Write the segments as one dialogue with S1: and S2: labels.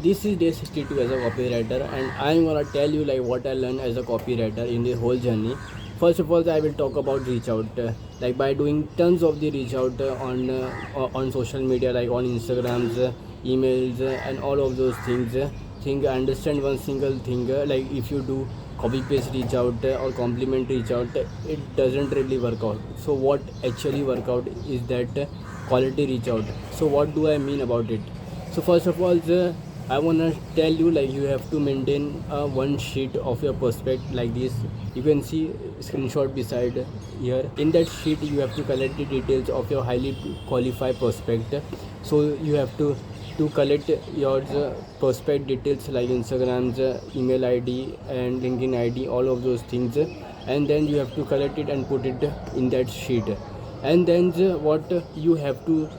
S1: This is day 62 as a copywriter, and I'm gonna tell you like what I learned as a copywriter in the whole journey. First of all, I will talk about reach out, like by doing tons of the reach out on social media, like on Instagrams, emails, and all of those things. Think I understand one single thing, like if you do copy paste reach out or compliment reach out, it doesn't really work out. So what actually work out is that quality reach out. So what do I mean about it? So first of all, I wanna tell you like you have to maintain one sheet of your prospect like this. You can see screenshot beside here. In that sheet, you have to collect the details of your highly qualified prospect. So you have to collect your prospect details like Instagram's email ID and LinkedIn ID, all of those things, and then you have to collect it and put it in that sheet. And then what you have to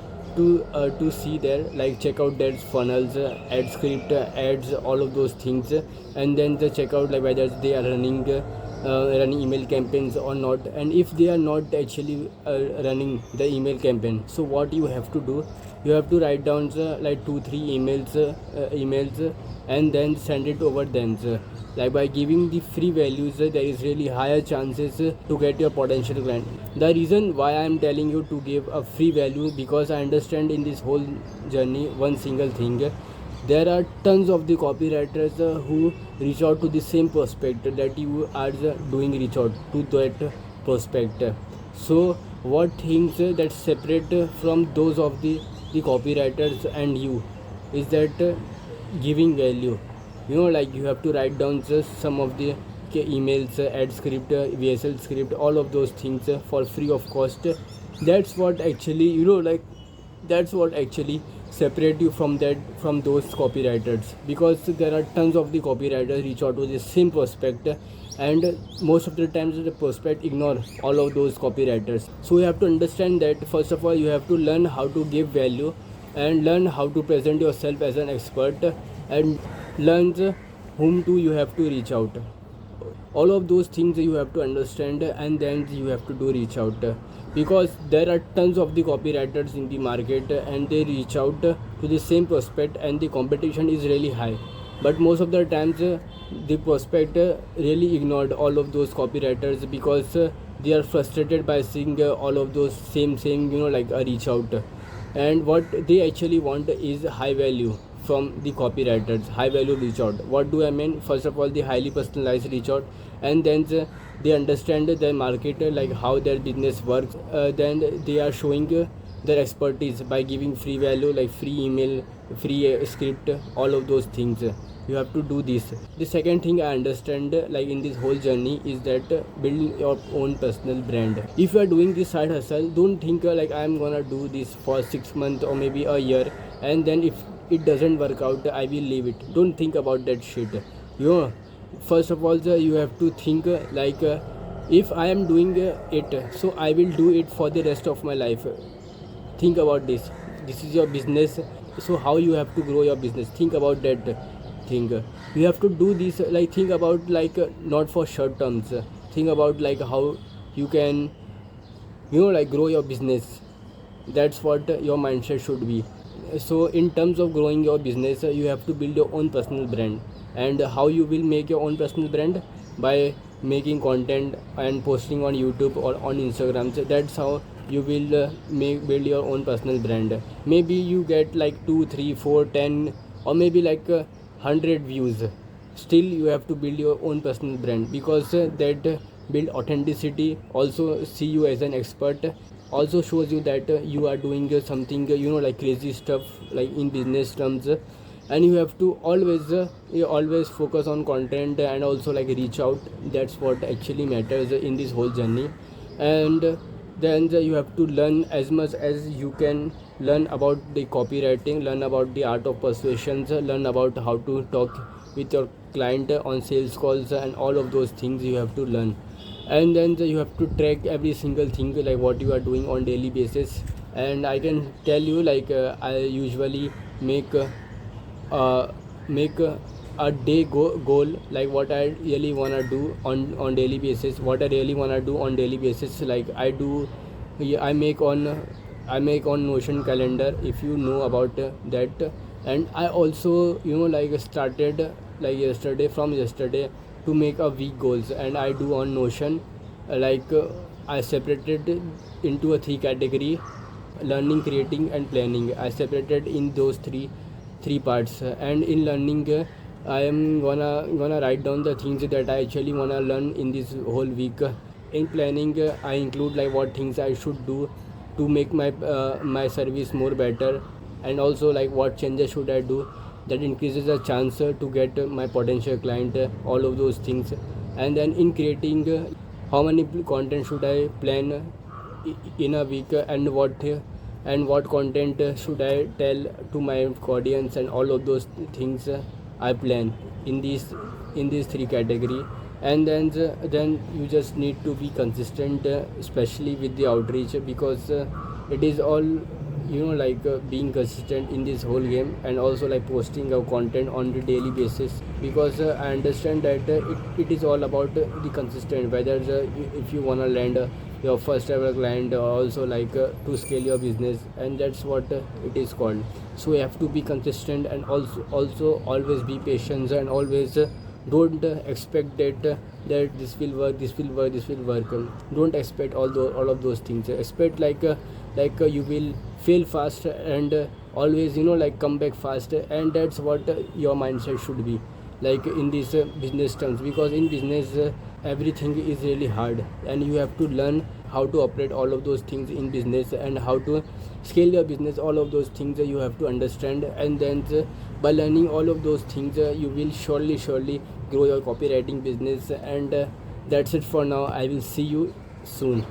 S1: see there, like check out their funnels, ad script, ads, all of those things, and then the check out like whether they are running email campaigns or not. And if they are not actually running the email campaign, so what you have to do, you have to write down like 2-3 emails and then send it over them. Like by giving the free values, there is really higher chances to get your potential client. The reason why I am telling you to give a free value, because I understand in this whole journey one single thing. There are tons of the copywriters who reach out to the same prospect that you are doing reach out to that prospect. So what things that separate from those of the copywriters and you is that giving value. Like you have to write down just some of the emails, ad script, VSL script, all of those things for free of cost. That's what actually, like that's what actually separate you from those copywriters, because there are tons of the copywriters reach out to the same prospect, and most of the times the prospect ignore all of those copywriters. So you have to understand that first of all you have to learn how to give value and learn how to present yourself as an expert, and learn whom to you have to reach out. All of those things you have to understand, and then you have to do reach out, because there are tons of the copywriters in the market, and they reach out to the same prospect, and the competition is really high. But most of the times the prospect really ignored all of those copywriters, because they are frustrated by seeing all of those same like a reach out. And what they actually want is high value from the copywriters, high value reach out. What do I mean? First of all, the highly personalized reach out, and then they understand their market, like how their business works. Then they are showing their expertise by giving free value like free email, free script, all of those things. You have to do this. The second thing I understand like in this whole journey is that build your own personal brand. If you are doing this side hustle, don't think like I am gonna do this for 6 months or maybe a year, and then if it doesn't work out I will leave it. Don't think about that shit. First of all you have to think like if I am doing it, so I will do it for the rest of my life. Think about this. This is your business, so how you have to grow your business, think about that thing. You have to do this, like think about like not for short terms. Think about like how you can like grow your business. That's what your mindset should be. So in terms of growing your business, you have to build your own personal brand. And how you will make your own personal brand? By making content and posting on YouTube or on Instagram. So that's how you will build your own personal brand. Maybe you get like 2 3 4 10 or maybe like 100 views. Still you have to build your own personal brand, because that build authenticity, also see you as an expert, also shows you that you are doing something like crazy stuff like in business terms. And you have to always focus on content and also like reach out. That's what actually matters in this whole journey. And then you have to learn as much as you can, learn about the copywriting, learn about the art of persuasions, learn about how to talk with your client on sales calls, and all of those things you have to learn. And then you have to track every single thing like what you are doing on daily basis. And I can tell you like I usually make a day goal, like what I really want to do on daily basis. What I really want to do on daily basis, like I make on Notion calendar, if you know about that. And I also like started like yesterday, from yesterday, to make a week goals, and I do on Notion. I separated into a three category: learning, creating, and planning. I separated in those three parts. And in learning, I am gonna write down the things that I actually wanna learn in this whole week. In planning, I include like what things I should do to make my service more better, and also like what changes should I do that increases the chance to get my potential client, all of those things. And then in creating, how many content should I plan in a week, and what content should I tell to my audience, and all of those things I plan in these three category. And then you just need to be consistent, especially with the outreach, because it is all being consistent in this whole game, and also like posting our content on the daily basis, because I understand that it is all about the consistent, whether if you want to land your first ever client, or also to scale your business, and that's what it is called. So you have to be consistent, and also always be patient, and always don't expect that this will work. Don't expect all of those things. Expect you will fail fast, and always come back fast, and that's what your mindset should be like in these business terms, because in business everything is really hard, and you have to learn how to operate all of those things in business, and how to scale your business. All of those things you have to understand, and then by learning all of those things, you will surely grow your copywriting business. And that's it for now. I will see you soon.